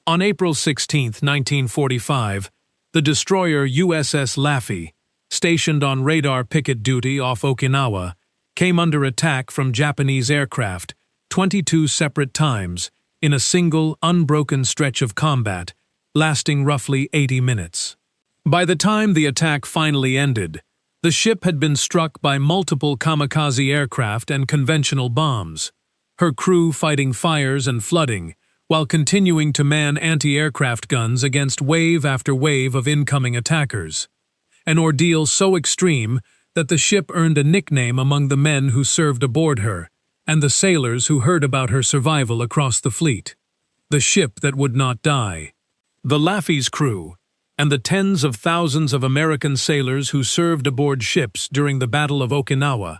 On April 16, 1945, the destroyer USS Laffey, stationed on radar picket duty off Okinawa, came under attack from Japanese aircraft 22 separate times in a single, unbroken stretch of combat, lasting roughly 80 minutes. By the time the attack finally ended, the ship had been struck by multiple kamikaze aircraft and conventional bombs, her crew fighting fires and flooding, while continuing to man anti-aircraft guns against wave after wave of incoming attackers. An ordeal so extreme that the ship earned a nickname among the men who served aboard her, and the sailors who heard about her survival across the fleet. The ship that would not die. The Laffey's crew, and the tens of thousands of American sailors who served aboard ships during the Battle of Okinawa,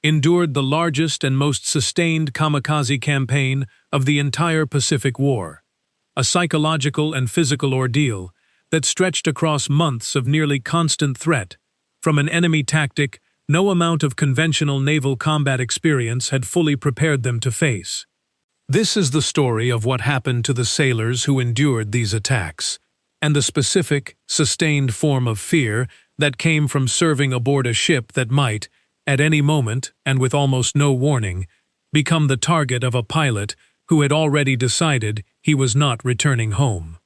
endured the largest and most sustained kamikaze campaign of the entire Pacific War, a psychological and physical ordeal that stretched across months of nearly constant threat from an enemy tactic no amount of conventional naval combat experience had fully prepared them to face. This is the story of what happened to the sailors who endured these attacks, and the specific, sustained form of fear that came from serving aboard a ship that might, at any moment and with almost no warning, become the target of a pilot who had already decided he was not returning home.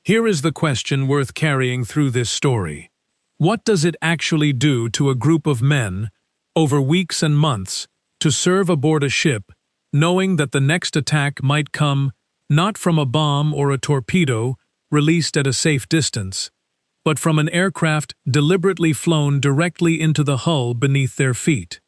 Here is the question worth carrying through this story. What does it actually do to a group of men, over weeks and months, to serve aboard a ship, knowing that the next attack might come not from a bomb or a torpedo released at a safe distance, but from an aircraft deliberately flown directly into the hull beneath their feet?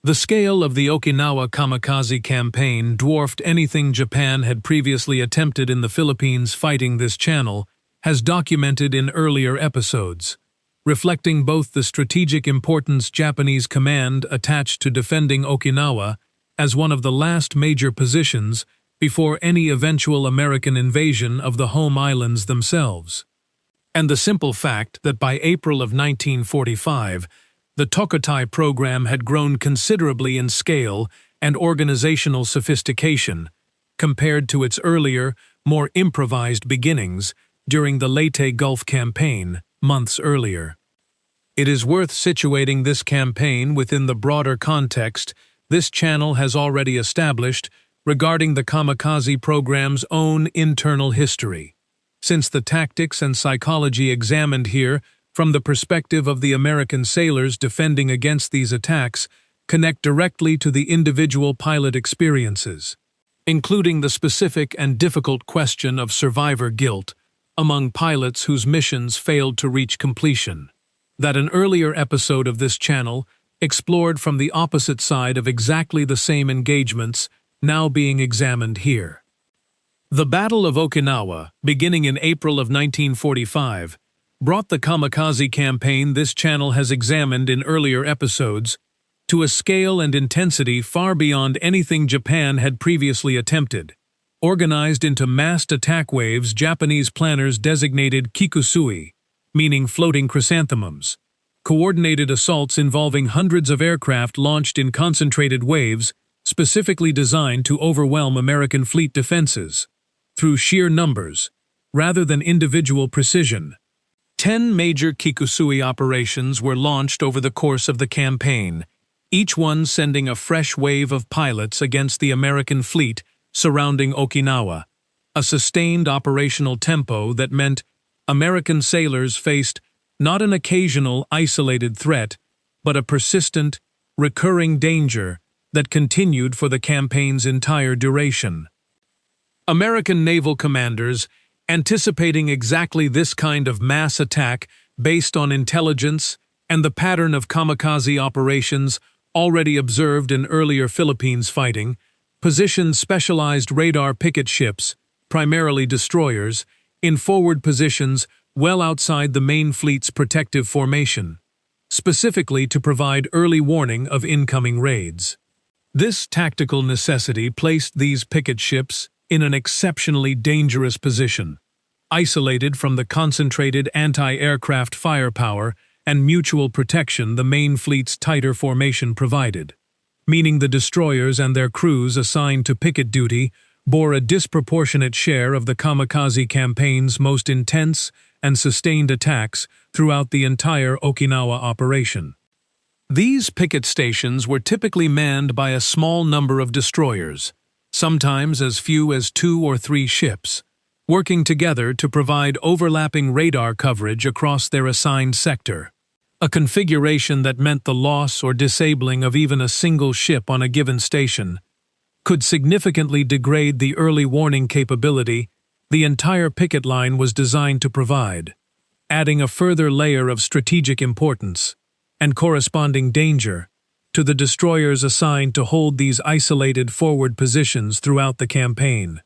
The scale of the Okinawa kamikaze campaign dwarfed anything Japan had previously attempted in the Philippines fighting this channel, as documented in earlier episodes, reflecting both the strategic importance Japanese command attached to defending Okinawa as one of the last major positions before any eventual American invasion of the home islands themselves, and the simple fact that by April of 1945, the Tokutai program had grown considerably in scale and organizational sophistication compared to its earlier, more improvised beginnings during the Leyte Gulf campaign months earlier. It is worth situating this campaign within the broader context this channel has already established regarding the kamikaze program's own internal history, since the tactics and psychology examined here from the perspective of the American sailors defending against these attacks connect directly to the individual pilot experiences, including the specific and difficult question of survivor guilt among pilots whose missions failed to reach completion, that an earlier episode of this channel explored from the opposite side of exactly the same engagements now being examined here. The Battle of Okinawa, beginning in April of 1945, brought the kamikaze campaign this channel has examined in earlier episodes to a scale and intensity far beyond anything Japan had previously attempted, organized into massed attack waves Japanese planners designated kikusui, meaning floating chrysanthemums, coordinated assaults involving hundreds of aircraft launched in concentrated waves specifically designed to overwhelm American fleet defenses through sheer numbers rather than individual precision. 10 major kikusui operations were launched over the course of the campaign, each one sending a fresh wave of pilots against the American fleet surrounding Okinawa, a sustained operational tempo that meant American sailors faced not an occasional isolated threat, but a persistent, recurring danger that continued for the campaign's entire duration. American naval commanders, anticipating exactly this kind of mass attack based on intelligence and the pattern of kamikaze operations already observed in earlier Philippines fighting, positioned specialized radar picket ships, primarily destroyers, in forward positions well outside the main fleet's protective formation, specifically to provide early warning of incoming raids. This tactical necessity placed these picket ships in an exceptionally dangerous position, isolated from the concentrated anti-aircraft firepower and mutual protection the main fleet's tighter formation provided, meaning the destroyers and their crews assigned to picket duty bore a disproportionate share of the Kamikaze campaign's most intense and sustained attacks throughout the entire Okinawa operation. These picket stations were typically manned by a small number of destroyers, sometimes as few as 2 or 3 ships, working together to provide overlapping radar coverage across their assigned sector, a configuration that meant the loss or disabling of even a single ship on a given station could significantly degrade the early warning capability the entire picket line was designed to provide, adding a further layer of strategic importance and corresponding danger to the destroyers assigned to hold these isolated forward positions throughout the campaign.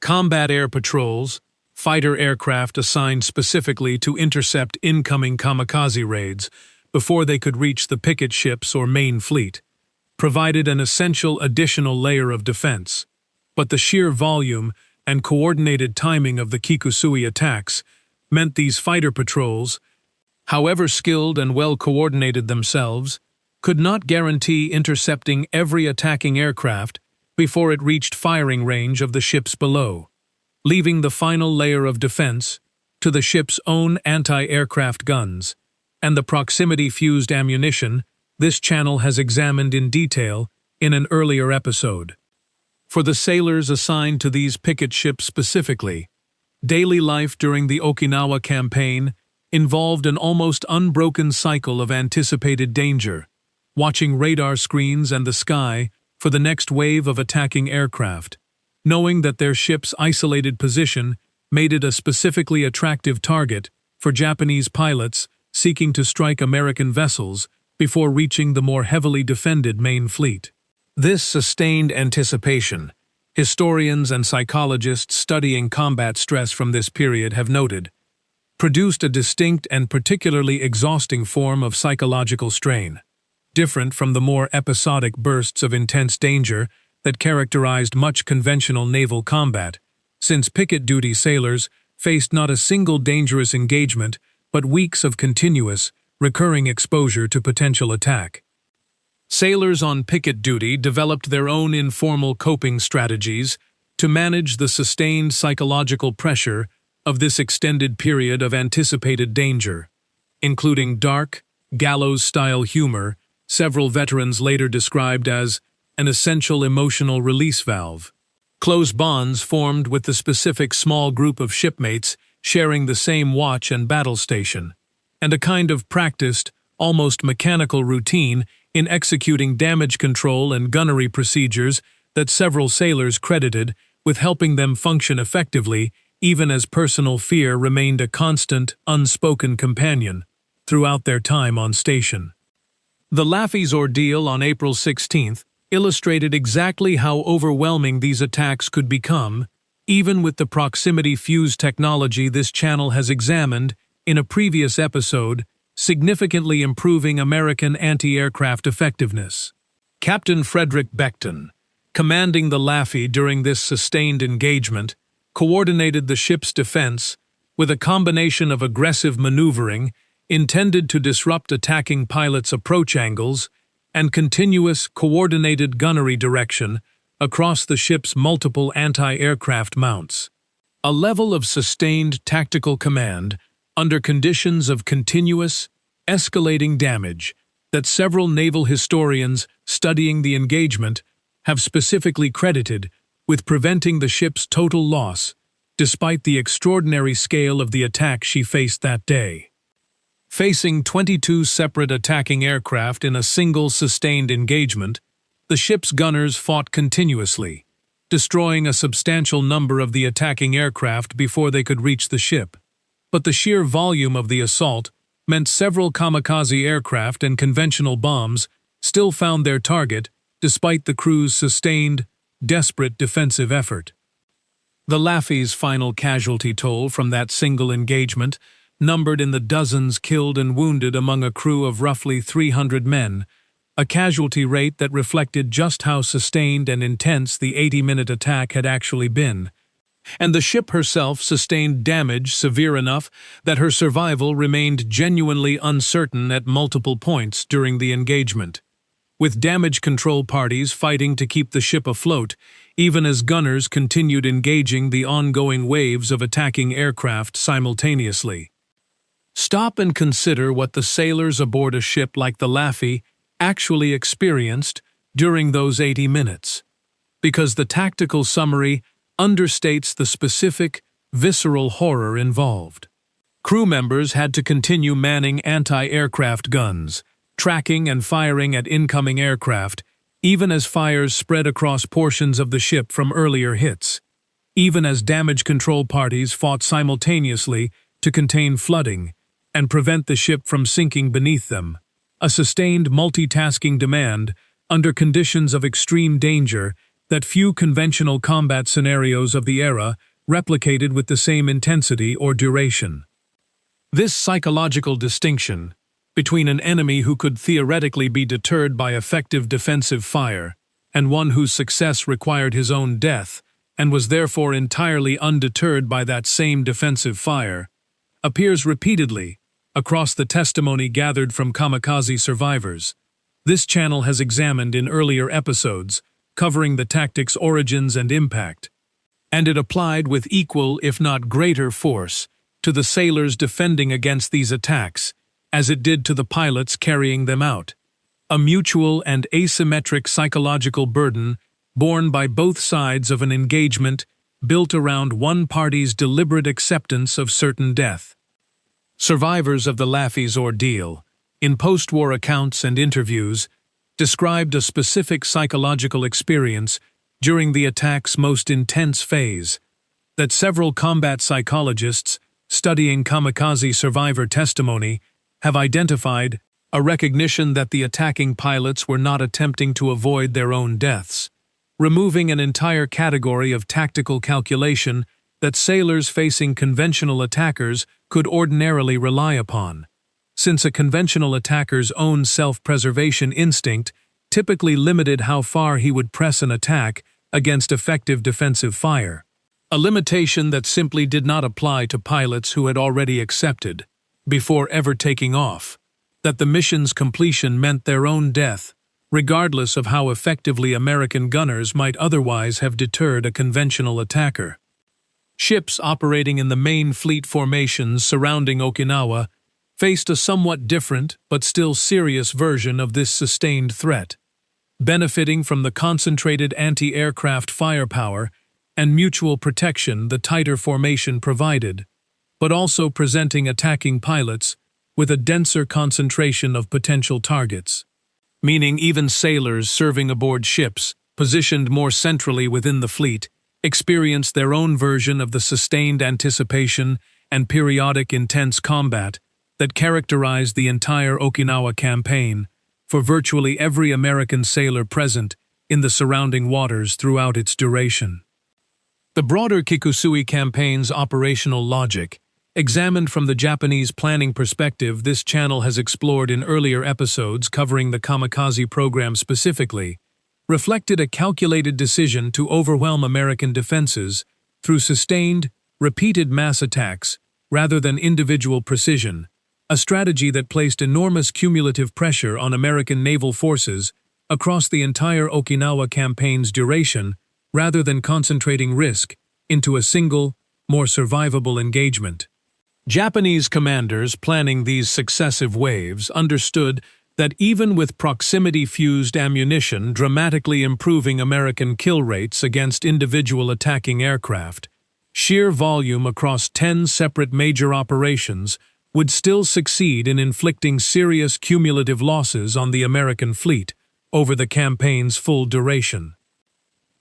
Combat air patrols, fighter aircraft assigned specifically to intercept incoming kamikaze raids before they could reach the picket ships or main fleet, provided an essential additional layer of defense, but the sheer volume and coordinated timing of the Kikusui attacks meant these fighter patrols, however skilled and well-coordinated themselves, could not guarantee intercepting every attacking aircraft before it reached firing range of the ships below, leaving the final layer of defense to the ship's own anti-aircraft guns and the proximity-fused ammunition this channel has examined in detail in an earlier episode. For the sailors assigned to these picket ships specifically, daily life during the Okinawa campaign involved an almost unbroken cycle of anticipated danger, watching radar screens and the sky for the next wave of attacking aircraft, knowing that their ship's isolated position made it a specifically attractive target for Japanese pilots seeking to strike American vessels before reaching the more heavily defended main fleet. This sustained anticipation, historians and psychologists studying combat stress from this period have noted, produced a distinct and particularly exhausting form of psychological strain, different from the more episodic bursts of intense danger that characterized much conventional naval combat, since picket duty sailors faced not a single dangerous engagement but weeks of continuous, recurring exposure to potential attack. Sailors on picket duty developed their own informal coping strategies to manage the sustained psychological pressure of this extended period of anticipated danger, including dark, gallows-style humor several veterans later described as an essential emotional release valve. Close bonds formed with the specific small group of shipmates sharing the same watch and battle station, and a kind of practiced, almost mechanical routine in executing damage control and gunnery procedures that several sailors credited with helping them function effectively even as personal fear remained a constant, unspoken companion throughout their time on station. The Laffey's ordeal on April 16th illustrated exactly how overwhelming these attacks could become, even with the proximity-fused technology this channel has examined in a previous episode, significantly improving American anti-aircraft effectiveness. Captain Frederick Beckton, commanding the Laffey during this sustained engagement, coordinated the ship's defense with a combination of aggressive maneuvering intended to disrupt attacking pilots' approach angles and continuous, coordinated gunnery direction across the ship's multiple anti-aircraft mounts. A level of sustained tactical command under conditions of continuous, escalating damage that several naval historians studying the engagement have specifically credited with preventing the ship's total loss, despite the extraordinary scale of the attack she faced that day. Facing 22 separate attacking aircraft in a single sustained engagement, the ship's gunners fought continuously, destroying a substantial number of the attacking aircraft before they could reach the ship. But the sheer volume of the assault meant several kamikaze aircraft and conventional bombs still found their target despite the crew's sustained, desperate defensive effort. The Laffey's final casualty toll from that single engagement numbered in the dozens killed and wounded among a crew of roughly 300 men, a casualty rate that reflected just how sustained and intense the 80-minute attack had actually been. And the ship herself sustained damage severe enough that her survival remained genuinely uncertain at multiple points during the engagement. With damage control parties fighting to keep the ship afloat, even as gunners continued engaging the ongoing waves of attacking aircraft simultaneously. Stop and consider what the sailors aboard a ship like the Laffey actually experienced during those 80 minutes, because the tactical summary understates the specific, visceral horror involved. Crew members had to continue manning anti-aircraft guns, tracking and firing at incoming aircraft, even as fires spread across portions of the ship from earlier hits, even as damage control parties fought simultaneously to contain flooding and prevent the ship from sinking beneath them. A sustained multitasking demand under conditions of extreme danger that few conventional combat scenarios of the era replicated with the same intensity or duration. This psychological distinction between an enemy who could theoretically be deterred by effective defensive fire and one whose success required his own death and was therefore entirely undeterred by that same defensive fire appears repeatedly across the testimony gathered from kamikaze survivors. This channel has examined in earlier episodes, covering the tactic's origins and impact, and it applied with equal, if not greater, force to the sailors defending against these attacks as it did to the pilots carrying them out. A mutual and asymmetric psychological burden borne by both sides of an engagement built around one party's deliberate acceptance of certain death. Survivors of the Laffey's ordeal, in post-war accounts and interviews, described a specific psychological experience during the attack's most intense phase that several combat psychologists studying kamikaze survivor testimony have identified: a recognition that the attacking pilots were not attempting to avoid their own deaths, removing an entire category of tactical calculation that sailors facing conventional attackers could ordinarily rely upon, since a conventional attacker's own self-preservation instinct typically limited how far he would press an attack against effective defensive fire, a limitation that simply did not apply to pilots who had already accepted, before ever taking off, that the mission's completion meant their own death, regardless of how effectively American gunners might otherwise have deterred a conventional attacker. Ships operating in the main fleet formations surrounding Okinawa faced a somewhat different but still serious version of this sustained threat, benefiting from the concentrated anti-aircraft firepower and mutual protection the tighter formation provided, but also presenting attacking pilots with a denser concentration of potential targets, meaning even sailors serving aboard ships, positioned more centrally within the fleet, experienced their own version of the sustained anticipation and periodic intense combat that characterized the entire Okinawa campaign for virtually every American sailor present in the surrounding waters throughout its duration. The broader Kikusui campaign's operational logic, examined from the Japanese planning perspective, this channel has explored in earlier episodes covering the Kamikaze program specifically, reflected a calculated decision to overwhelm American defenses through sustained, repeated mass attacks rather than individual precision, a strategy that placed enormous cumulative pressure on American naval forces across the entire Okinawa campaign's duration rather than concentrating risk into a single, more survivable engagement. Japanese commanders planning these successive waves understood that even with proximity-fused ammunition dramatically improving American kill rates against individual attacking aircraft, sheer volume across 10 separate major operations would still succeed in inflicting serious cumulative losses on the American fleet over the campaign's full duration.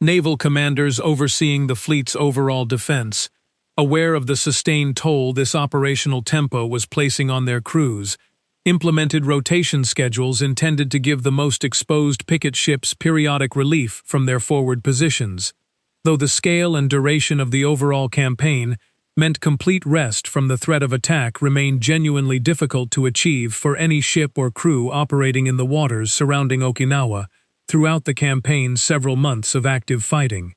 Naval commanders overseeing the fleet's overall defense, aware of the sustained toll this operational tempo was placing on their crews, implemented rotation schedules intended to give the most exposed picket ships periodic relief from their forward positions, though the scale and duration of the overall campaign meant complete rest from the threat of attack remained genuinely difficult to achieve for any ship or crew operating in the waters surrounding Okinawa throughout the campaign's several months of active fighting.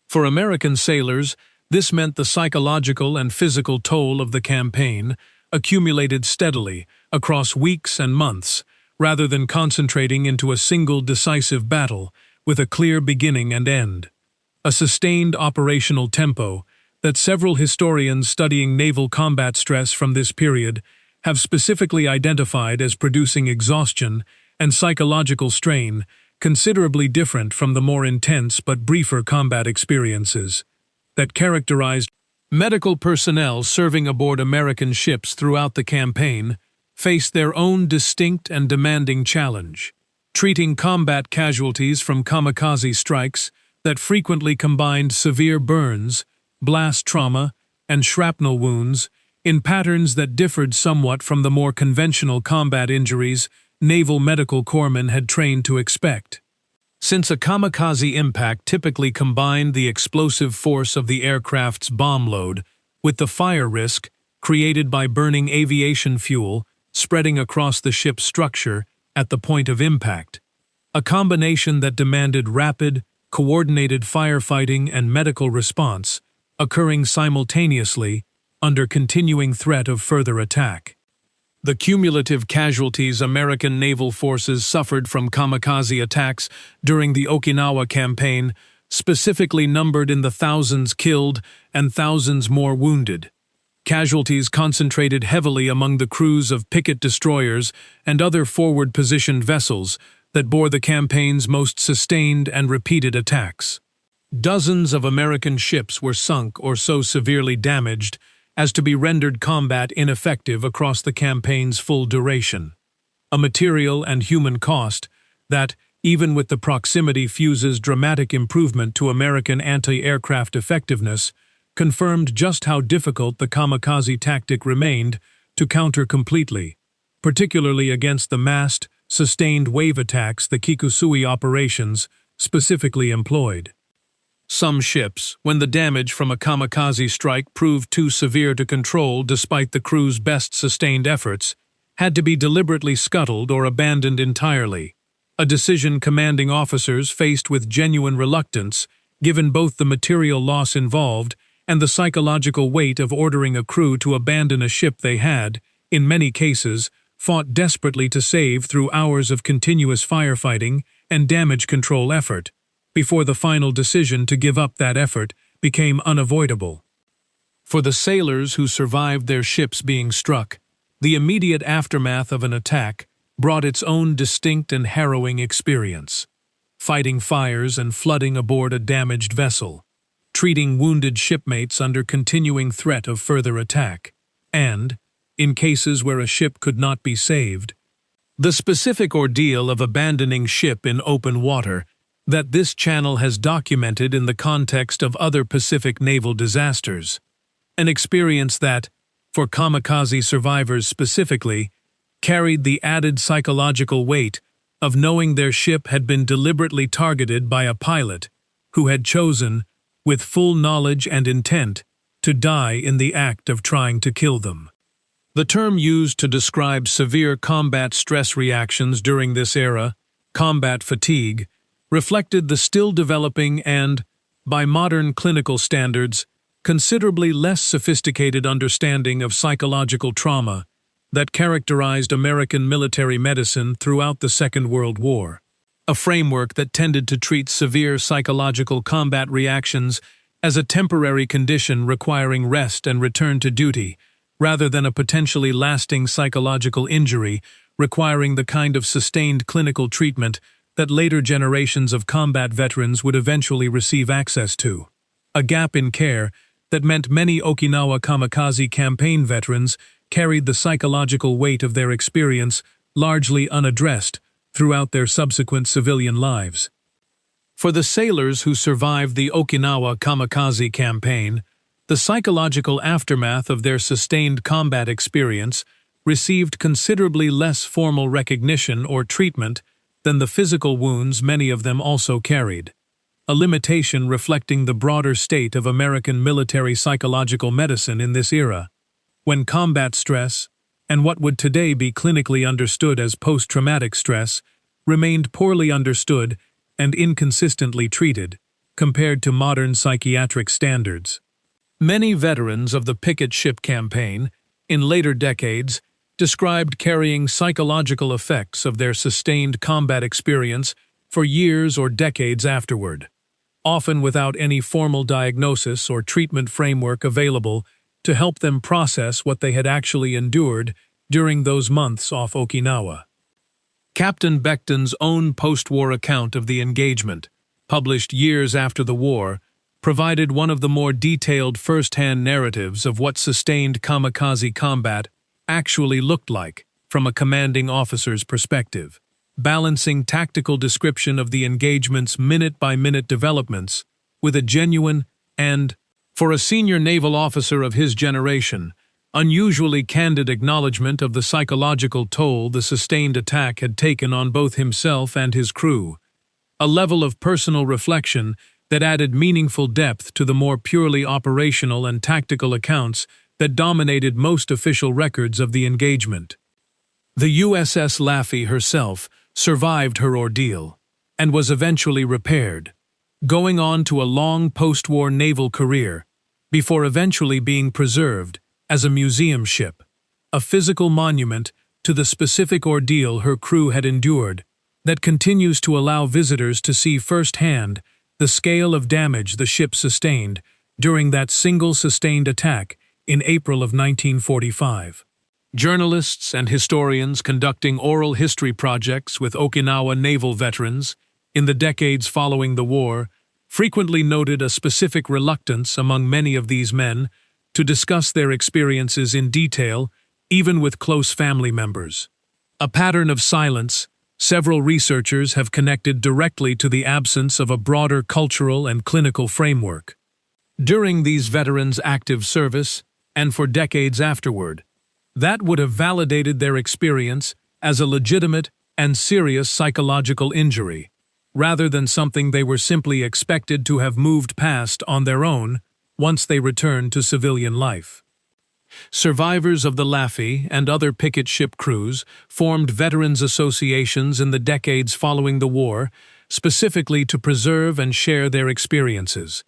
For American sailors, this meant the psychological and physical toll of the campaign accumulated steadily across weeks and months, rather than concentrating into a single decisive battle with a clear beginning and end. a sustained operational tempo that several historians studying naval combat stress from this period have specifically identified as producing exhaustion and psychological strain considerably different from the more intense but briefer combat experiences that characterized medical personnel serving aboard American ships throughout the campaign faced their own distinct and demanding challenge, treating combat casualties from kamikaze strikes that frequently combined severe burns, blast trauma, and shrapnel wounds in patterns that differed somewhat from the more conventional combat injuries naval medical corpsmen had trained to expect. Since a kamikaze impact typically combined the explosive force of the aircraft's bomb load with the fire risk created by burning aviation fuel spreading across the ship's structure at the point of impact, a combination that demanded rapid, coordinated firefighting and medical response occurring simultaneously under continuing threat of further attack. The cumulative casualties American naval forces suffered from kamikaze attacks during the Okinawa campaign specifically numbered in the thousands killed and thousands more wounded. Casualties concentrated heavily among the crews of picket destroyers and other forward-positioned vessels that bore the campaign's most sustained and repeated attacks. Dozens of American ships were sunk or so severely damaged as to be rendered combat ineffective across the campaign's full duration. A material and human cost that, even with the proximity fuse's dramatic improvement to American anti-aircraft effectiveness, confirmed just how difficult the kamikaze tactic remained to counter completely, particularly against the massed, sustained wave attacks the Kikusui operations specifically employed. Some ships, when the damage from a kamikaze strike proved too severe to control despite the crew's best sustained efforts, had to be deliberately scuttled or abandoned entirely, a decision commanding officers faced with genuine reluctance given both the material loss involved and the psychological weight of ordering a crew to abandon a ship they had, in many cases, fought desperately to save through hours of continuous firefighting and damage control effort, before the final decision to give up that effort became unavoidable. For the sailors who survived their ships being struck, the immediate aftermath of an attack brought its own distinct and harrowing experience. Fighting fires and flooding aboard a damaged vessel, treating wounded shipmates under continuing threat of further attack, and, in cases where a ship could not be saved, the specific ordeal of abandoning ship in open water that this channel has documented in the context of other Pacific naval disasters, an experience that, for kamikaze survivors specifically, carried the added psychological weight of knowing their ship had been deliberately targeted by a pilot who had chosen, with full knowledge and intent, to die in the act of trying to kill them. The term used to describe severe combat stress reactions during this era, combat fatigue, reflected the still developing and, by modern clinical standards, considerably less sophisticated understanding of psychological trauma that characterized American military medicine throughout the Second World War, a framework that tended to treat severe psychological combat reactions as a temporary condition requiring rest and return to duty, rather than a potentially lasting psychological injury requiring the kind of sustained clinical treatment that later generations of combat veterans would eventually receive access to. A gap in care that meant many Okinawa kamikaze campaign veterans carried the psychological weight of their experience largely unaddressed throughout their subsequent civilian lives. For the sailors who survived the Okinawa kamikaze campaign, the psychological aftermath of their sustained combat experience received considerably less formal recognition or treatment than the physical wounds many of them also carried, a limitation reflecting the broader state of American military psychological medicine in this era, when combat stress, and what would today be clinically understood as post-traumatic stress, remained poorly understood and inconsistently treated compared to modern psychiatric standards. Many veterans of the picket ship campaign, in later decades, described carrying psychological effects of their sustained combat experience for years or decades afterward. often without any formal diagnosis or treatment framework available to help them process what they had actually endured during those months off Okinawa. Captain Beckton's own post-war account of the engagement, published years after the war, provided one of the more detailed first-hand narratives of what sustained kamikaze combat actually looked like from a commanding officer's perspective, balancing tactical description of the engagement's minute-by-minute developments with a genuine and, for a senior naval officer of his generation, unusually candid acknowledgement of the psychological toll the sustained attack had taken on both himself and his crew, a level of personal reflection that added meaningful depth to the more purely operational and tactical accounts that dominated most official records of the engagement. The USS Laffey herself survived her ordeal and was eventually repaired, going on to a long post-war naval career before eventually being preserved as a museum ship, a physical monument to the specific ordeal her crew had endured that continues to allow visitors to see firsthand the scale of damage the ship sustained during that single sustained attack in April of 1945. Journalists and historians conducting oral history projects with Okinawa naval veterans in the decades following the war frequently noted a specific reluctance among many of these men to discuss their experiences in detail, even with close family members. A pattern of silence several researchers have connected directly to the absence of a broader cultural and clinical framework. During these veterans' active service, and for decades afterward, that would have validated their experience as a legitimate and serious psychological injury, rather than something they were simply expected to have moved past on their own once they returned to civilian life. Survivors of the Laffey and other picket ship crews formed veterans associations in the decades following the war, specifically to preserve and share their experiences.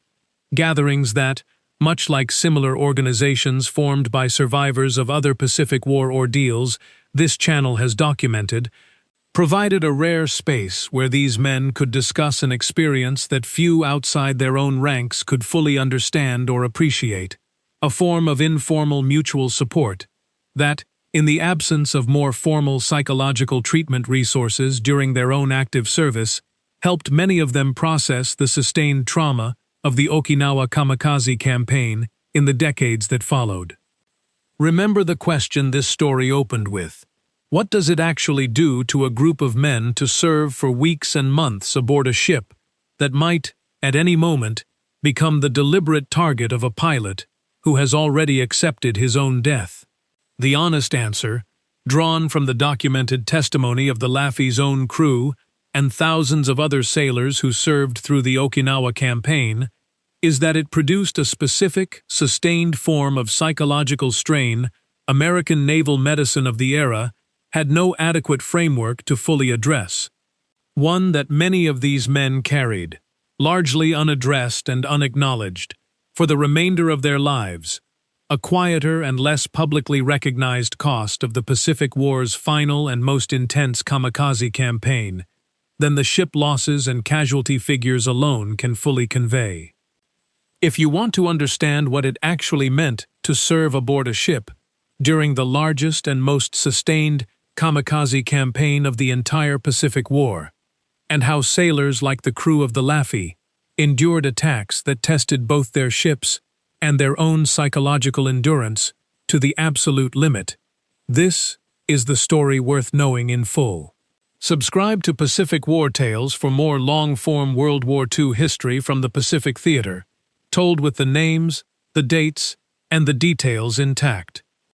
Gatherings that, much like similar organizations formed by survivors of other Pacific War ordeals this channel has documented, provided a rare space where these men could discuss an experience that few outside their own ranks could fully understand or appreciate, a form of informal mutual support that, in the absence of more formal psychological treatment resources during their own active service, helped many of them process the sustained trauma of the Okinawa Kamikaze campaign in the decades that followed. Remember the question this story opened with. What does it actually do to a group of men to serve for weeks and months aboard a ship that might, at any moment, become the deliberate target of a pilot who has already accepted his own death? The honest answer, drawn from the documented testimony of the Laffey's own crew and thousands of other sailors who served through the Okinawa campaign, is that it produced a specific, sustained form of psychological strain American naval medicine of the era had no adequate framework to fully address. One that many of these men carried, largely unaddressed and unacknowledged, for the remainder of their lives, a quieter and less publicly recognized cost of the Pacific War's final and most intense kamikaze campaign than the ship losses and casualty figures alone can fully convey. If you want to understand what it actually meant to serve aboard a ship during the largest and most sustained kamikaze campaign of the entire Pacific War, and how sailors like the crew of the Laffey endured attacks that tested both their ships and their own psychological endurance to the absolute limit, this is the story worth knowing in full. Subscribe to Pacific War Tales for more long-form World War II history from the Pacific Theater, told with the names, the dates, and the details intact.